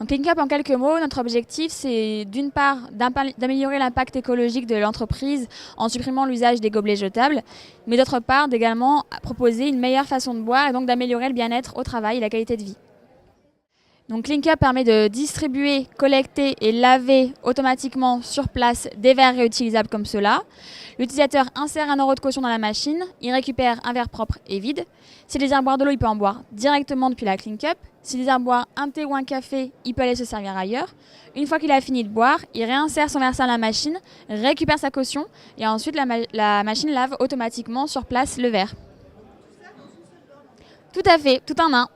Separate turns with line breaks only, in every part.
Donc CleanCup, en quelques mots, notre objectif, c'est d'une part d'améliorer l'impact écologique de l'entreprise en supprimant l'usage des gobelets jetables, mais d'autre part d'également proposer une meilleure façon de boire et donc d'améliorer le bien-être au travail et la qualité de vie. Donc CleanCup permet de distribuer, collecter et laver automatiquement sur place des verres réutilisables comme cela. L'utilisateur insère 1 € de caution dans la machine, il récupère un verre propre et vide. S'il désire boire de l'eau, il peut en boire directement depuis la CleanCup. S'il désire boire un thé ou un café, il peut aller se servir ailleurs. Une fois qu'il a fini de boire, il réinsère son verre dans la machine, récupère sa caution et ensuite la machine lave automatiquement sur place le verre. Tout à fait, tout en un.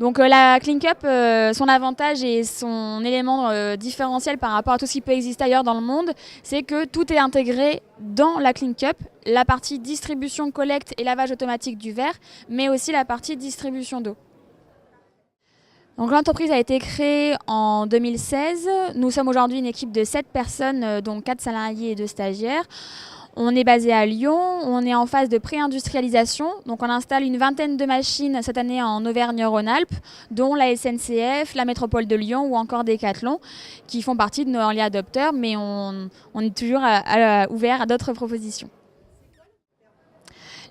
Donc la CleanCup, son avantage et son élément différentiel par rapport à tout ce qui peut exister ailleurs dans le monde, c'est que tout est intégré dans la CleanCup, la partie distribution, collecte et lavage automatique du verre, mais aussi la partie distribution d'eau. Donc l'entreprise a été créée en 2016. Nous sommes aujourd'hui une équipe de 7 personnes, dont 4 salariés et 2 stagiaires. On est basé à Lyon, on est en phase de pré-industrialisation. Donc on installe une vingtaine de machines cette année en Auvergne-Rhône-Alpes, dont la SNCF, la métropole de Lyon ou encore Decathlon, qui font partie de nos early adopters, mais on est toujours ouvert à d'autres propositions.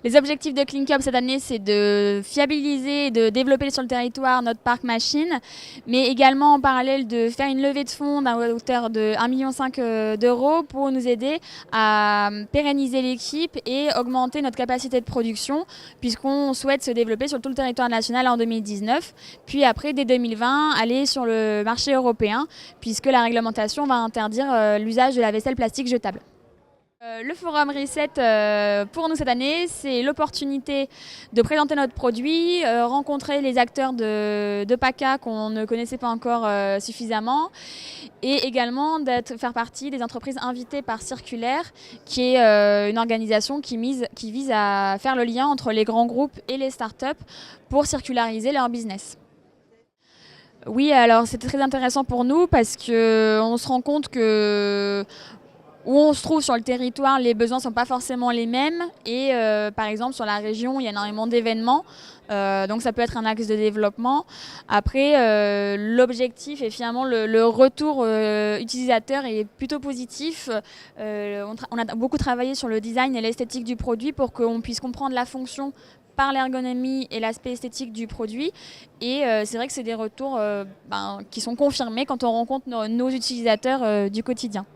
Les objectifs de CleanCup cette année, c'est de fiabiliser et de développer sur le territoire notre parc machine, mais également en parallèle de faire une levée de fonds à hauteur de 1,5 million d'euros pour nous aider à pérenniser l'équipe et augmenter notre capacité de production, puisqu'on souhaite se développer sur tout le territoire national en 2019, puis après, dès 2020, aller sur le marché européen, puisque la réglementation va interdire l'usage de la vaisselle plastique jetable. Le Forum Reset, pour nous cette année, c'est l'opportunité de présenter notre produit, rencontrer les acteurs de PACA qu'on ne connaissait pas encore suffisamment, et également faire partie des entreprises invitées par Circulaire, qui est une organisation qui vise à faire le lien entre les grands groupes et les startups pour circulariser leur business. Oui, alors c'était très intéressant pour nous parce qu'on se rend compte que où on se trouve sur le territoire, les besoins ne sont pas forcément les mêmes. Et par exemple, sur la région, il y a énormément d'événements. Donc ça peut être un axe de développement. Après, l'objectif et finalement le retour utilisateur est plutôt positif. On a beaucoup travaillé sur le design et l'esthétique du produit pour qu'on puisse comprendre la fonction par l'ergonomie et l'aspect esthétique du produit. Et c'est vrai que c'est des retours qui sont confirmés quand on rencontre nos utilisateurs du quotidien.